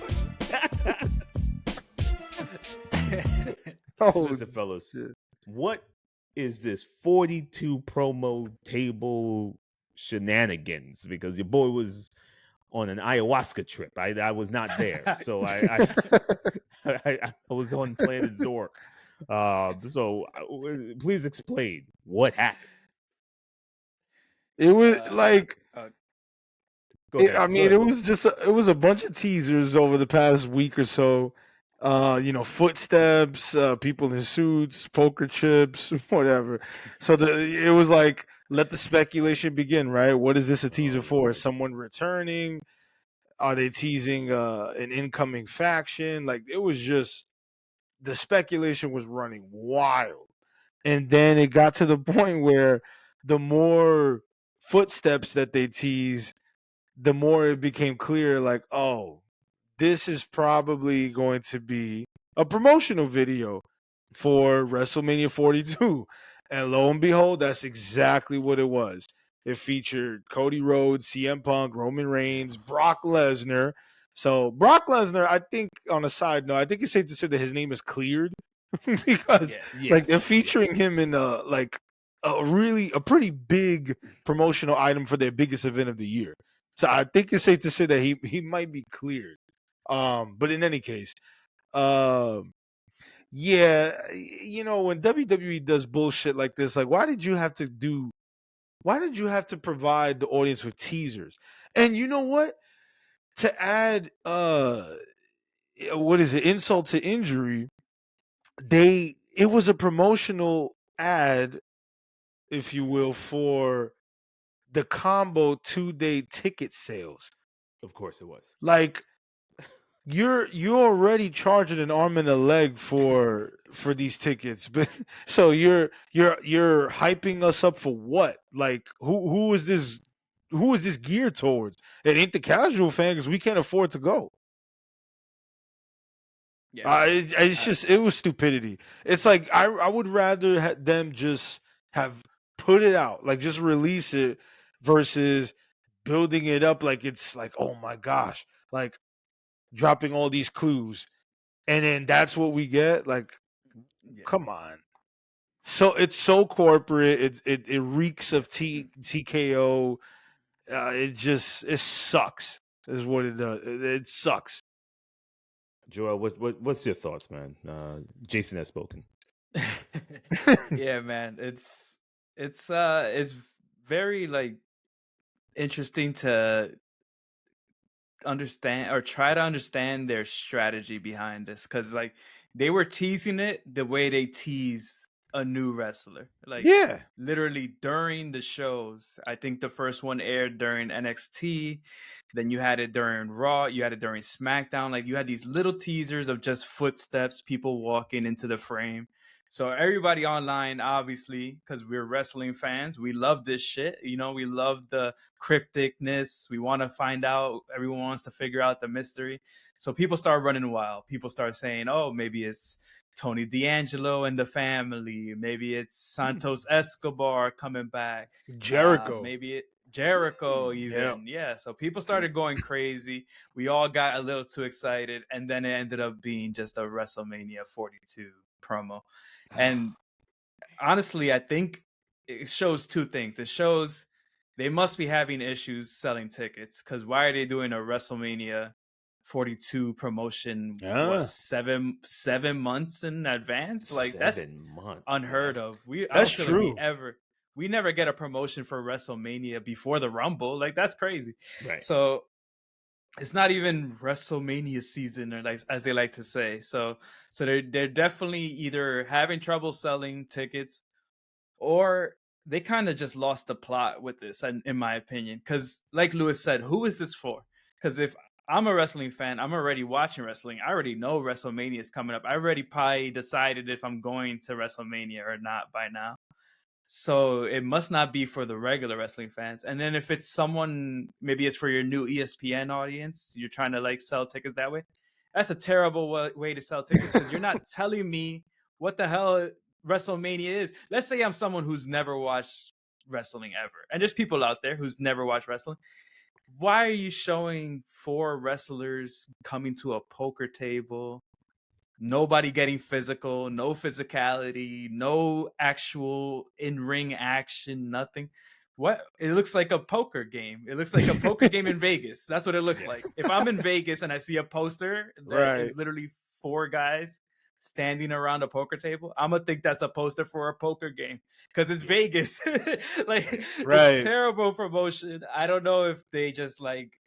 Oh, Listen, fellas, shit. what is this 42 promo table shenanigans? Because your boy was on an ayahuasca trip. I was not there, so I was on Planet Zork. So please explain what happened. It was like Go ahead. I Go mean, ahead, it Lou. was just it was a bunch of teasers over the past week or so. Footsteps, people in suits, poker chips, whatever. So it was like, let the speculation begin, right? What is this a teaser for? Lord. Is someone returning? Are they teasing an incoming faction? Like, it was just, the speculation was running wild. And then it got to the point where the more footsteps that they teased, the more it became clear, like, oh, this is probably going to be a promotional video for WrestleMania 42. And lo and behold, that's exactly what it was. It featured Cody Rhodes, CM Punk, Roman Reigns, Brock Lesnar. So Brock Lesnar, I think, on a side note, I think it's safe to say that his name is cleared because like they're featuring him in a pretty big promotional item for their biggest event of the year. So I think it's safe to say that he might be cleared. But in any case, yeah, when WWE does bullshit like this, like why did you have to provide the audience with teasers? And you know what? To add what is it, insult to injury, it was a promotional ad, if you will, for the combo 2-day ticket sales. Of course it was. Like, you're already charging an arm and a leg for these tickets, but so you're hyping us up for what? Like, who is this geared towards? It ain't the casual fan, because we can't afford to go. Yeah, It was stupidity. It's like I would rather them just have put it out, like just release it, versus building it up like it's like, oh my gosh, like dropping all these clues, and then that's what we get. Like, come on. So it's so corporate. It reeks of TKO. It sucks. Is what it does. It sucks. Joel, what's your thoughts, man? Jason has spoken. yeah, man. It's very like interesting to understand or try to understand their strategy behind this, because like they were teasing it the way they tease a new wrestler, like literally during the shows. I think the first one aired during NXT, then you had it during Raw, you had it during SmackDown. Like, you had these little teasers of just footsteps, people walking into the frame. So everybody online, obviously, because we're wrestling fans, we love this shit. We love the crypticness. We want to find out. Everyone wants to figure out the mystery. So people start running wild. People start saying, oh, maybe it's Tony D'Angelo and the family. Maybe it's Santos Escobar coming back. Jericho. Maybe Jericho even. Yeah. So people started going crazy. We all got a little too excited. And then it ended up being just a WrestleMania 42 promo. And honestly, I think it shows two things. It shows they must be having issues selling tickets, because why are they doing a WrestleMania 42 promotion 7 months in advance? Like, that's months. unheard of. That's true. We never get a promotion for WrestleMania before the Rumble. Like, that's crazy. Right. So it's not even WrestleMania season, or like as they like to say. So they're definitely either having trouble selling tickets, or they kind of just lost the plot with this, in my opinion. Because like Lewis said, who is this for? Because if I'm a wrestling fan, I'm already watching wrestling. I already know WrestleMania is coming up. I already probably decided if I'm going to WrestleMania or not by now. So it must not be for the regular wrestling fans. And then if it's someone, maybe it's for your new ESPN audience, you're trying to like sell tickets that way. That's a terrible way to sell tickets because you're not telling me what the hell WrestleMania is. Let's say I'm someone who's never watched wrestling ever. And there's people out there who's never watched wrestling. Why are you showing 4 wrestlers coming to a poker table? Nobody getting physical, no physicality, no actual in-ring action, nothing. What? It looks like a poker game. It looks like a poker game in Vegas. That's what it looks like. If I'm in Vegas and I see a poster that is literally 4 guys standing around a poker table, I'm gonna think that's a poster for a poker game because it's Vegas. Like it's terrible promotion. I don't know if they just like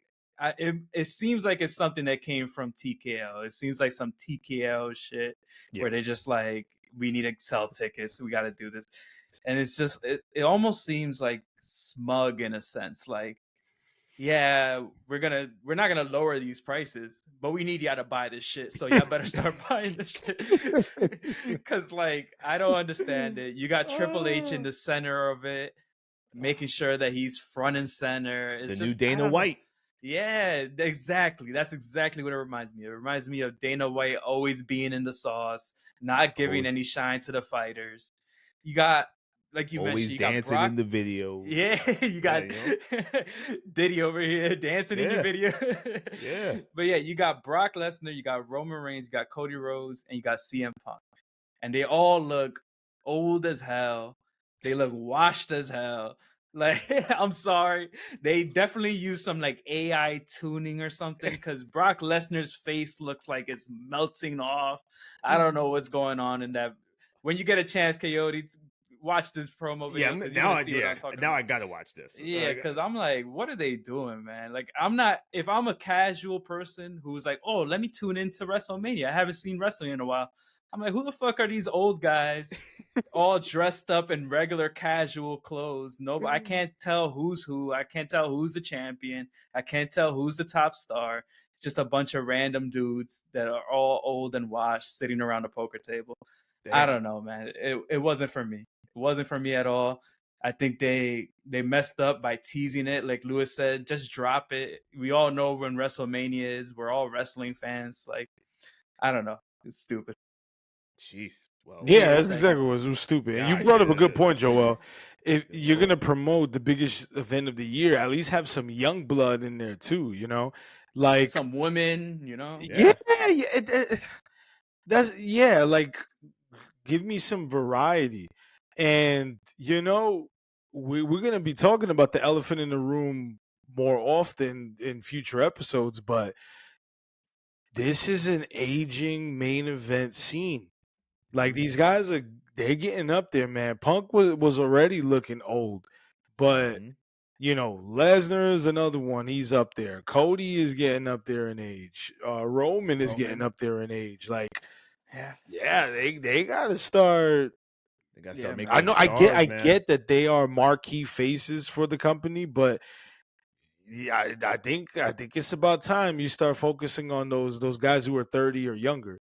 it seems like it's something that came from TKO. It seems like some TKO shit where they just like, we need to sell tickets. We got to do this. And it's just, it almost seems like smug in a sense. Like, yeah, we're not going to lower these prices, but we need y'all to buy this shit. So y'all better start buying this shit. Cause like, I don't understand it. You got Triple H in the center of it, making sure that he's front and center. It's the new Dana White. Yeah, exactly. That's exactly what it reminds me of. It reminds me of Dana White always being in the sauce, not giving any shine to the fighters. You got, like you always mentioned, you dancing got Brock in the video. Yeah, you got Diddy over here dancing in the video. Yeah. But yeah, you got Brock Lesnar, you got Roman Reigns, you got Cody Rhodes, and you got CM Punk. And they all look old as hell. They look washed as hell. Like, I'm sorry. They definitely use some like AI tuning or something because Brock Lesnar's face looks like it's melting off. I don't know what's going on in that. When you get a chance, Kayode, watch this promo video. Now I gotta watch this. Yeah, because I'm like, what are they doing, man? Like, if I'm a casual person who's like, oh, let me tune into WrestleMania. I haven't seen wrestling in a while. I'm like, who the fuck are these old guys all dressed up in regular casual clothes? No, I can't tell who's who. I can't tell who's the champion. I can't tell who's the top star. It's just a bunch of random dudes that are all old and washed sitting around a poker table. Damn. I don't know, man. It wasn't for me. It wasn't for me at all. I think they messed up by teasing it. Like Lewis said, just drop it. We all know when WrestleMania is. We're all wrestling fans. Like, I don't know. It's stupid. Jeez. Well, yeah, that's exactly what was stupid. And you brought up a good point, Joel. If you're gonna promote the biggest event of the year, at least have some young blood in there too. You know, like some women. You know, like give me some variety. And you know, we're gonna be talking about the elephant in the room more often in future episodes, but this is an aging main event scene. Like these guys they're getting up there, man. Punk was already looking old, but you know, Lesnar is another one. He's up there. Cody is getting up there in age. Roman is getting up there in age. Like, they gotta start. They gotta start making. I know. I get that they are marquee faces for the company, but yeah, I think it's about time you start focusing on those guys who are 30 or younger.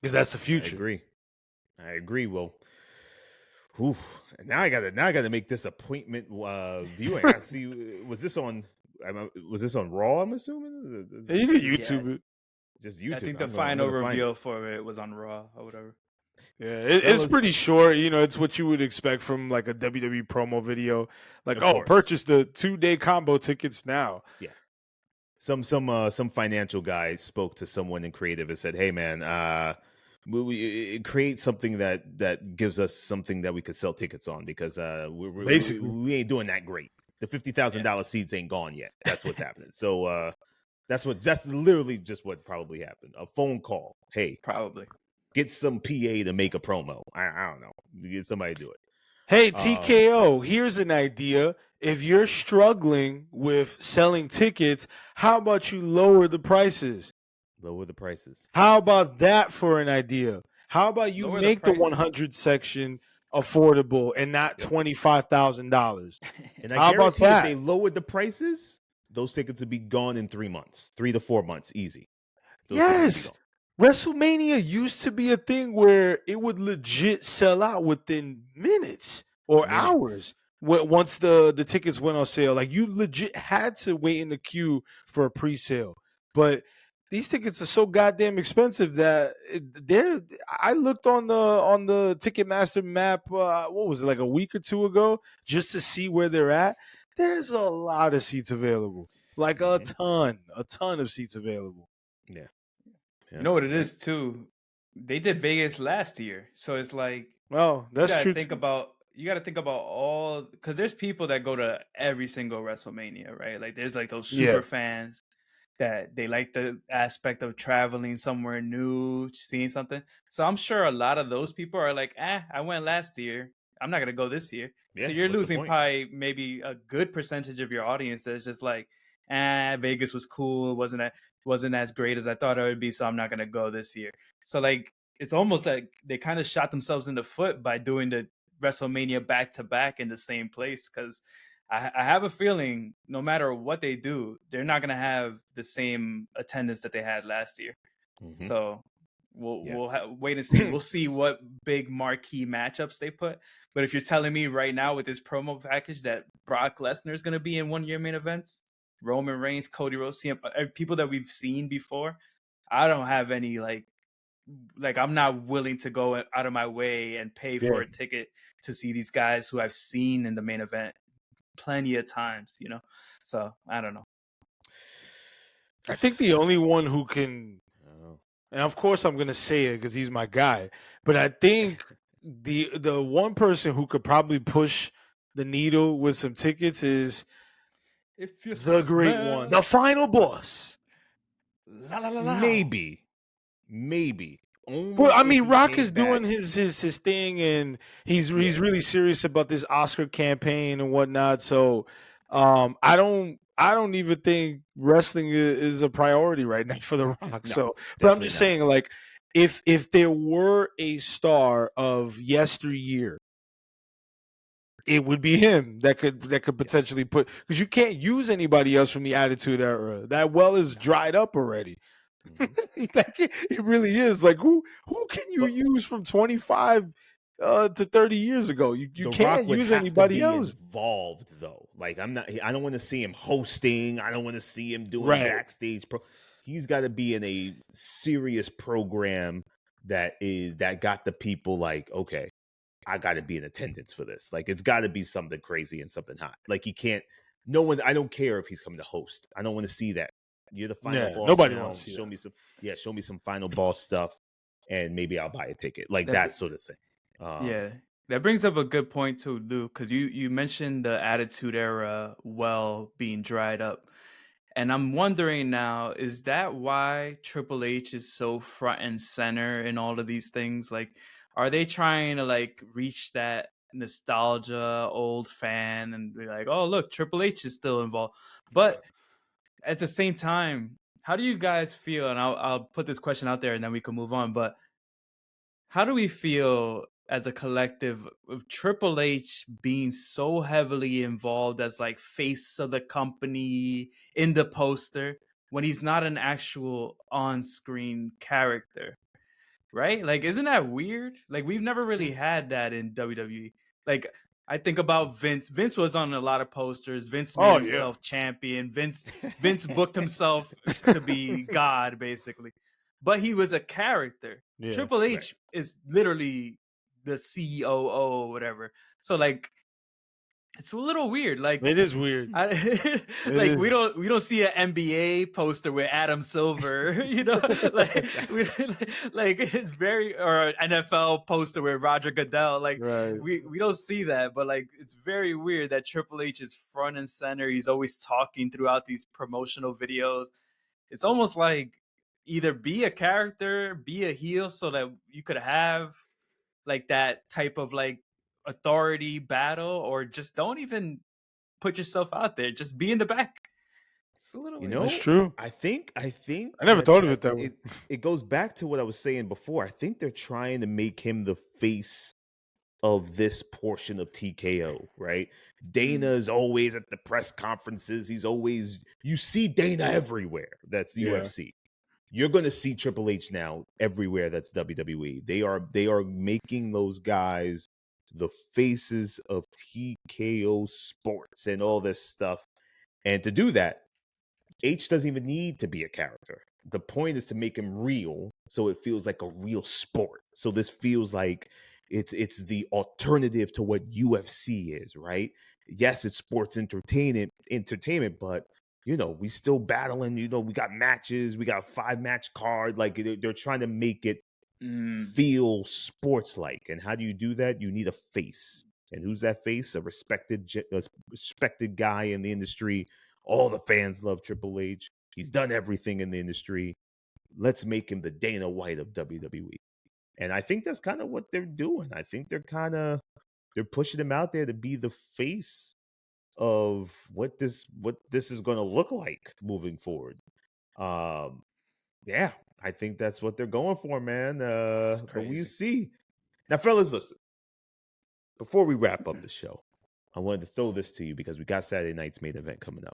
Because that's the future. I agree. Well, now I gotta make this appointment viewing. I see. Was this on Raw? I'm assuming. You can YouTube it. Just YouTube. I think the final reveal for it was on Raw or whatever. Yeah, it's pretty short. You know, it's what you would expect from like a WWE promo video. Like, purchase the 2-day combo tickets now. Yeah. Some financial guy spoke to someone in creative and said, "Hey, man, we create something that gives us something that we could sell tickets on because we ain't doing that great. The $50,000 seats ain't gone yet. That's what's happening. So that's literally just what probably happened. A phone call. Hey, probably get some PA to make a promo. I don't know. Get somebody to do it. Hey, TKO, here's an idea. If you're struggling with selling tickets, how about you lower the prices? Lower the prices. How about that for an idea? How about you make the 100 section affordable and not $25,000? And I guarantee if they lowered the prices, those tickets would be gone in 3 months, 3 to 4 months, easy. Yes. WrestleMania used to be a thing where it would legit sell out within minutes. or Minutes. hours. Once the tickets went on sale, like you legit had to wait in the queue for a pre-sale. But these tickets are so goddamn expensive that they're. I looked on the Ticketmaster map. What was it, like a week or two ago, just to see where they're at. There's a lot of seats available, like a ton of seats available. Yeah. You know what it is too? They did Vegas last year, so it's like Well, that's true. You got to think about all, because there's people that go to every single WrestleMania, right? Like there's like those super fans that they like the aspect of traveling somewhere new, seeing something. So I'm sure a lot of those people are like, I went last year, I'm not gonna go this year. Yeah, So you're what's the losing point? probably maybe a good percentage of your audience that's just like, Vegas was cool, wasn't as great as I thought it would be, so I'm not gonna go this year. So like it's almost like they kind of shot themselves in the foot by doing the WrestleMania back to back in the same place, because I have a feeling no matter what they do, they're not gonna have the same attendance that they had last year. Mhm. So we'll wait and see. We'll see what big marquee matchups they put. But if you're telling me right now with this promo package that Brock Lesnar is gonna be in one of your main events, Roman Reigns, Cody Rhodes, people that we've seen before, I don't have any like I'm not willing to go out of my way and pay for a ticket to see these guys who I've seen in the main event plenty of times, you know? So I don't know. I think the only one who can, and of course I'm gonna say it because he's my guy, but I think the one person who could probably push the needle with some tickets is the great one, the final boss. Maybe. Well, I mean, Only if he Rock came is doing back. his thing, and he's really serious about this Oscar campaign and whatnot. So, I don't even think wrestling is a priority right now for the Rock. No, So, but I'm just definitely saying, like, if there were a star of yesteryear, it would be him that could potentially put, because you can't use anybody else from the Attitude Era. That well is dried up already. It really is. Like who can you use from 25 to 30 years ago? You The can't Rock would use have anybody to be else. involved though. Like I don't want to see him hosting. I don't want to see him doing Right. backstage he's got to be in a serious program that got the people like, okay, I got to be in attendance for this. Like it's got to be something crazy and something hot. Like he can't. No one. I don't care if he's coming to host. I don't want to see that. You're the final boss. Nobody now. wants to see Show that. me some. Yeah, show me some final boss stuff, and maybe I'll buy a ticket. Like that sort of thing. Yeah, that brings up a good point too, Luke, because you mentioned the Attitude Era well being dried up, and I'm wondering now, is that why Triple H is so front and center in all of these things? Like, are they trying to like reach that nostalgia old fan and be like, oh look, Triple H is still involved? But at the same time, how do you guys feel? And I'll put this question out there and then we can move on. But how do we feel as a collective of Triple H being so heavily involved as like face of the company in the poster when he's not an actual on-screen character? Right? Like, isn't that weird? Like, we've never really had that in WWE. Like, I think about Vince. Vince was on a lot of posters. Vince made himself champion. Vince booked himself to be God, basically. But he was a character. Yeah, Triple H is literally the COO or whatever. So, like, it's a little weird. Like it is weird. Like we don't see an NBA poster with Adam Silver, you know, like it's very, or an NFL poster with Roger Goodell. Like we don't see that, but like it's very weird that Triple H is front and center. He's always talking throughout these promotional videos. It's almost like either be a character, be a heel, so that you could have like that type of like authority battle, or just don't even put yourself out there, just be in the back. It's a little weird. That's true. I think I never thought of it that way. It goes back to what I was saying before. I think they're trying to make him the face of this portion of TKO, right? Dana is always at the press conferences. You see Dana everywhere. That's UFC. You're going to see Triple H now everywhere. That's WWE. They are making those guys the faces of TKO Sports and all this stuff. And to do that, H doesn't even need to be a character. The point is to make him real, so it feels like a real sport. So this feels like it's the alternative to what UFC is, right? Yes, it's sports entertainment, but we still battling. We got matches, we got a 5-match card. Like they're trying to make it feel sports like. And how do you do that? You need a face. And who's that face? A respected guy in the industry. All the fans love Triple H. He's done everything in the industry. Let's make him the Dana White of WWE. And I think that's kind of what they're doing. I think they're pushing him out there to be the face of what this is going to look like moving forward. Yeah, I think that's what they're going for, man. But we see. Now, fellas, listen. Before we wrap up the show, I wanted to throw this to you because we got Saturday night's main event coming up.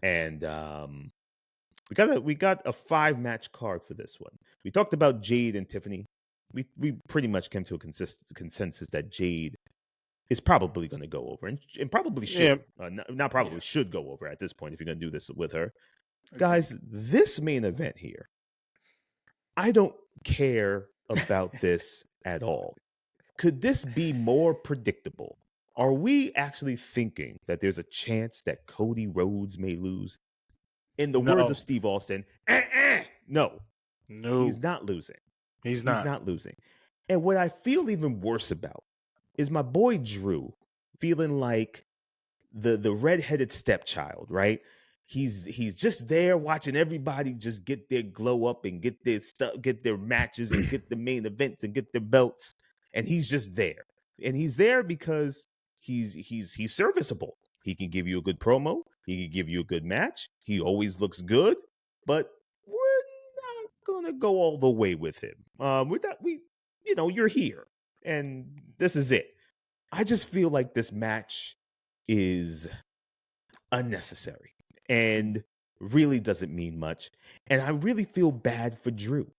And we got a 5-match card for this one. We talked about Jade and Tiffany. We pretty much came to a consensus that Jade is probably going to go over and probably should. Not probably should go over at this point if you're going to do this with her. Okay. Guys, this main event here, I don't care about this at all. Could this be more predictable? Are we actually thinking that there's a chance that Cody Rhodes may lose? In the words of Steve Austin, no, he's not losing. He's not losing. And what I feel even worse about is my boy Drew feeling like the redheaded stepchild, right? He's just there watching everybody just get their glow up and get their stuff, get their matches and get the main events and get their belts, and he's just there. And he's there because he's serviceable. He can give you a good promo. He can give you a good match. He always looks good, but we're not gonna go all the way with him. You're here, and this is it. I just feel like this match is unnecessary and really doesn't mean much. And I really feel bad for Drew.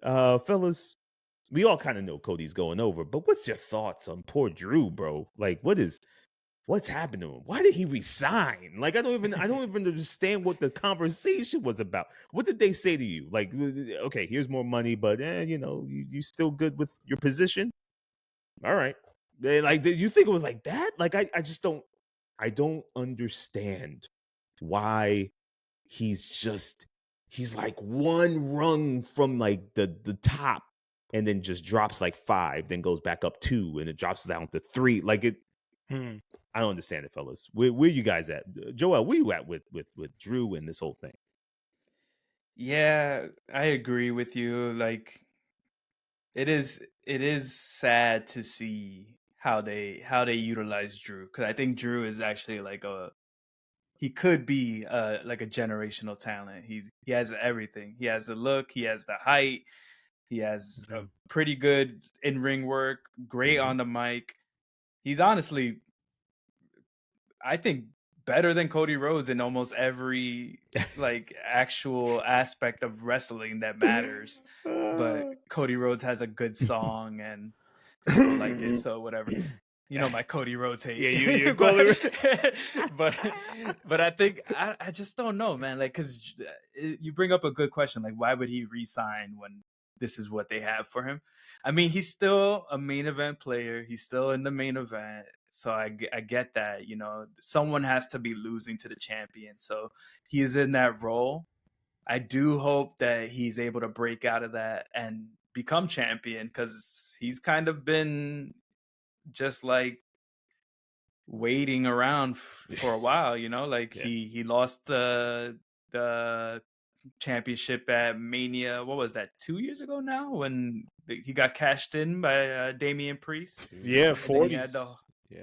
Fellas, we all kind of know Cody's going over, but what's your thoughts on poor Drew, bro? Like, what's happened to him? Why did he resign? Like, I don't even understand what the conversation was about. What did they say to you? Like, okay, here's more money, but you still good with your position? All right. Like, did you think it was like that? Like, I don't understand why he's like one rung from like the top and then just drops like 5, then goes back up 2 and it drops down to 3. Like it. I don't understand it, fellas. Where you guys at? Joel, where you at with Drew and this whole thing? Yeah, I agree with you. Like, it is sad to see how they utilize Drew, because I think Drew is actually like he could be like a generational talent. He has everything. He has the look. He has the height. He has a pretty good in-ring work. Great on the mic. He's honestly, I think, better than Cody Rhodes in almost every like actual aspect of wrestling that matters. But Cody Rhodes has a good song and people like it, so whatever. My Cody Rhodes hate. Yeah, you Cody. but I think I just don't know, man. Like, because you bring up a good question. Like, why would he resign when this is what they have for him? I mean, he's still a main event player. He's still in the main event. So I get that, someone has to be losing to the champion. So he is in that role. I do hope that he's able to break out of that and become champion, because he's kind of been just like waiting around for a while, like he lost the championship at Mania. What was that, 2 years ago now, when he got cashed in by Damian Priest? Yeah, 40.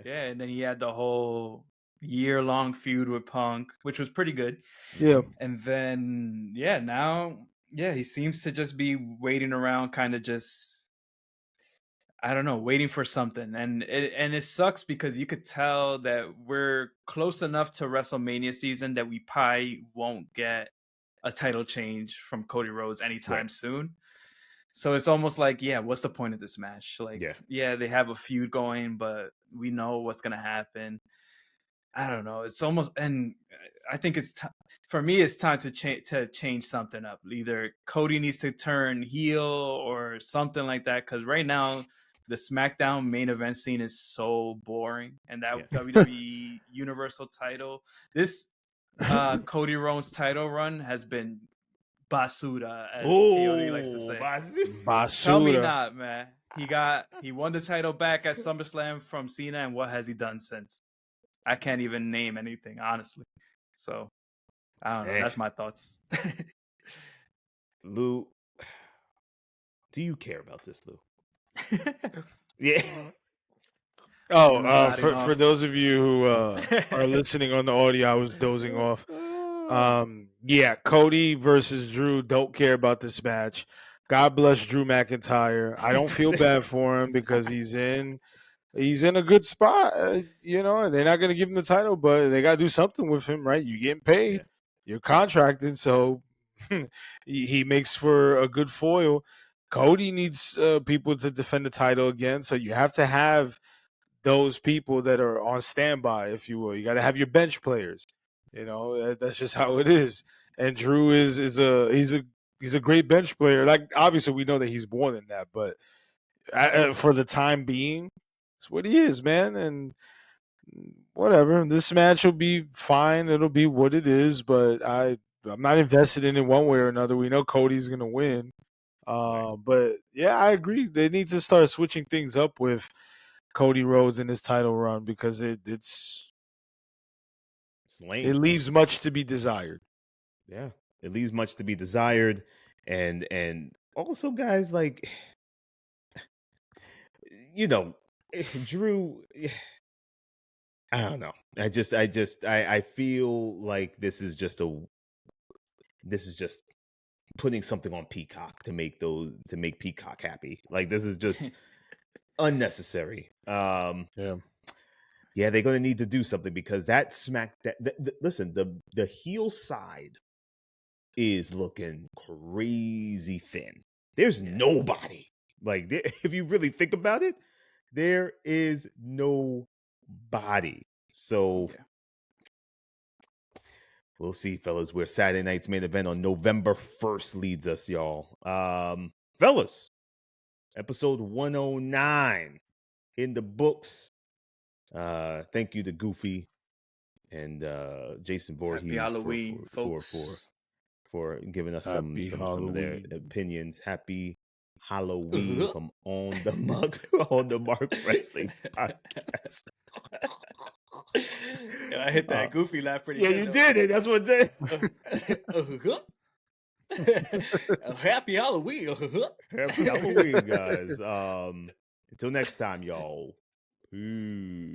And then he had the whole year-long feud with Punk, which was pretty good. Yeah. And then now he seems to just be waiting around, kind of just, I don't know, waiting for something. And it sucks because you could tell that we're close enough to WrestleMania season that we probably won't get a title change from Cody Rhodes anytime soon. So it's almost like, yeah, what's the point of this match? Like, Yeah. yeah, they have a feud going, but we know what's gonna happen. I don't know. It's almost, and I think for me, it's time to change something up. Either Cody needs to turn heel or something like that. Because right now, the SmackDown main event scene is so boring, and that WWE Universal title, this Cody Rhodes title run has been basura, as Kayode likes to say. Basura. Tell me not, man. He won the title back at SummerSlam from Cena, and what has he done since? I can't even name anything, honestly. So I don't know. That's my thoughts. Lou, do you care about this, Lou? Yeah. For those of you who are listening on the audio, I was dozing off. Yeah, Cody versus Drew. Don't care about this match. God bless Drew McIntyre. I don't feel bad for him because he's in a good spot. You know, they're not going to give him the title, but they got to do something with him, right? You're getting paid. Yeah. You're contracted, so he makes for a good foil. Cody needs people to defend the title again, so you have to have those people that are on standby, if you will. You got to have your bench players. You know, that's just how it is. And Drew is a great bench player. Like, obviously, we know that he's more than that, but for the time being, it's what he is, man. And whatever, this match will be fine. It'll be what it is. But I'm not invested in it one way or another. We know Cody's gonna win. But yeah, I agree. They need to start switching things up with Cody Rhodes in his title run because it's lame. It leaves much to be desired. Yeah, it leaves much to be desired, and also, guys, like, you know, Drew. I don't know. I feel like this is just putting something on Peacock to make Peacock happy. Like, this is just unnecessary. Yeah, they're going to need to do something because that listen, the heel side is looking crazy thin. There's nobody. Like, if you really think about it, there is nobody. So we'll see, fellas, where Saturday night's main event on November 1st leads us, y'all. Fellas, episode 109 in the books. Thank you to Goofy and Jason Voorhees for giving us some of their opinions. Happy Halloween from on the Mark Wrestling Podcast. Yeah, I hit that Goofy laugh pretty good. Yeah, you did it. That's what did. Happy Halloween. Happy Halloween, guys. Until next time, y'all. Peace.